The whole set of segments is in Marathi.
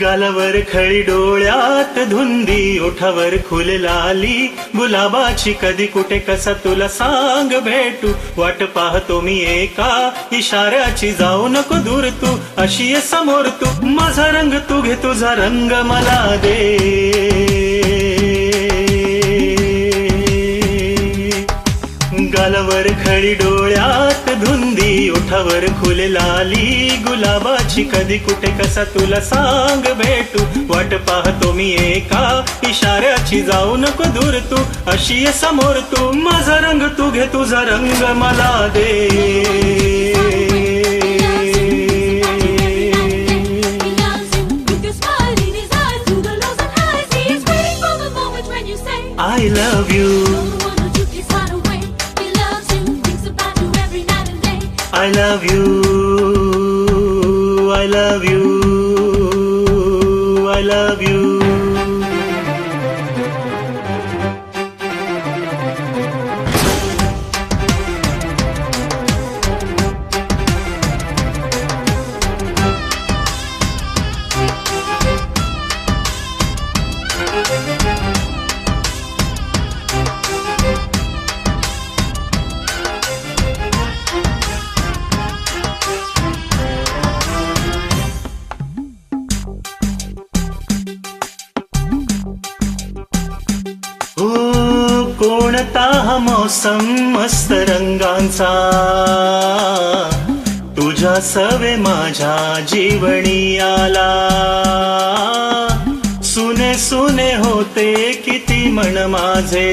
गालावर खळी डोळ्यात धुंदी, ओठावर फुल लाली गुलाबाची, कधी कुठे कसा तुला सांग भेटू, वाट पाहतो मी एका इशाऱ्याची, जाऊ नको दूर तू, अशी ये समोर तू, माझा रंग तू घे तुझा रंग मला दे, गालावर खळी डोळ्यात धुंदी, ओठावर फुल लाली गुलाबाची, कधी कुठे कसा तुला सांग भेटू, वाट पाहतो मी एका इशाऱ्याची, जाऊ नको दूर तू, अशी ये समोर तू, माझा रंग तू घे तुझा रंग मला दे. I love you, I love you, I love you, I love you. कोणता हा मौसम मस्त रंगांचा, तुझ्या सवे माझ्या जीवनी आला, सुने सुने होते किती मन माझे,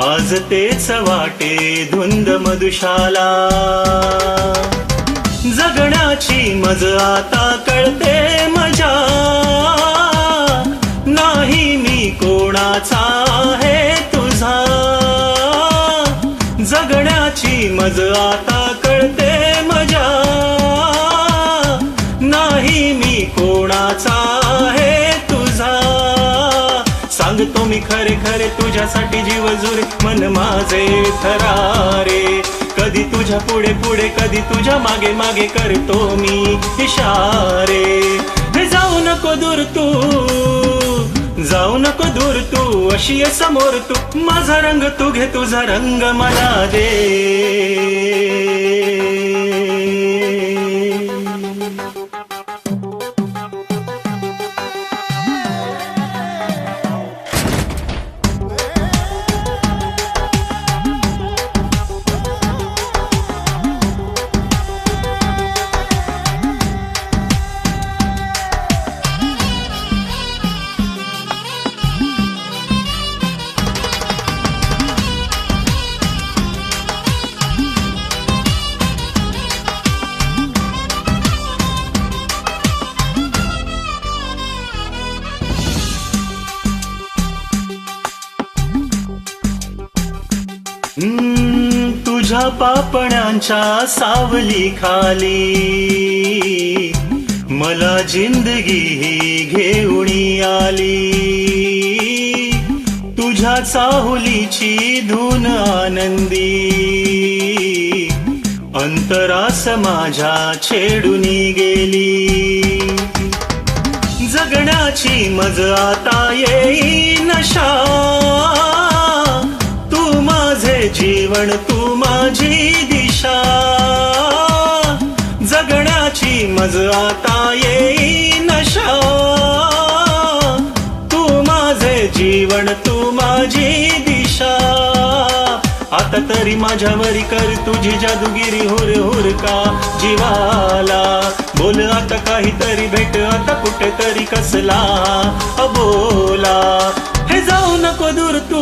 आज तेच वाटे धुंद मधुशाला, जगण्याची मज आता कळते मजा, नाही मी कोणाचा आहे तुझा, जगण्याची मज आता कळते मजा, नाही मी कोणाचा आहे तुझा, सांगतो मी खरे खरे तुझ्यासाठी जीव जुरे, मन माझे थरारे, कधी तुझ्या पुढे पुढे कधी तुझ्या मागे मागे करतो मी इशारे, जाऊ नको दूर तू, जाऊ नको दूर तू, अशी ये समोर तू, माझा रंग तू घे तुझा रंग मला दे. तुझ्या पापण्यांच्या सावली खाली मला जिंदगी ही घेऊनी आली, तुझ्या चाहुलीची धून आनंदी अंतरास माझ्या छेडूनी गेली, जगण्याची मज आता येई नशा, तू माझे जीवन तू माझी दिशा, जगण्याची मज आता येई नशा, तू माझे जीवन तू माझी दिशा, आता तरी माझ्यावरी कर तुझी जादूगिरी हुर हुर का जीवाला, बोल आता काहीतरी, भेट आता कुठेतरी, कसला बोला. हे जाऊ नको दूर तू,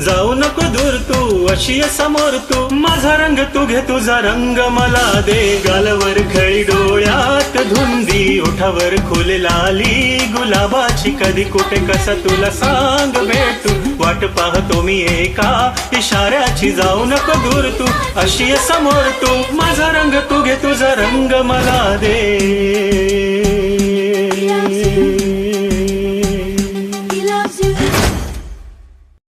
जाऊ नको दूर तू, अशी आहे समोर तू. माझा रंग तू घे, तुझा रंग मला दे. गालावर खळी, डोळ्यात धुंदी, ओठावर फुल लाली गुलाबाची. कधी कुठे कसा तुला सांग भेटू, वाट पाहतो मी एका इशाऱ्याची. जाऊ नको दूर तू, अशी आहे समोर तू. माझा रंग तू घे, तुझा रंग मला दे.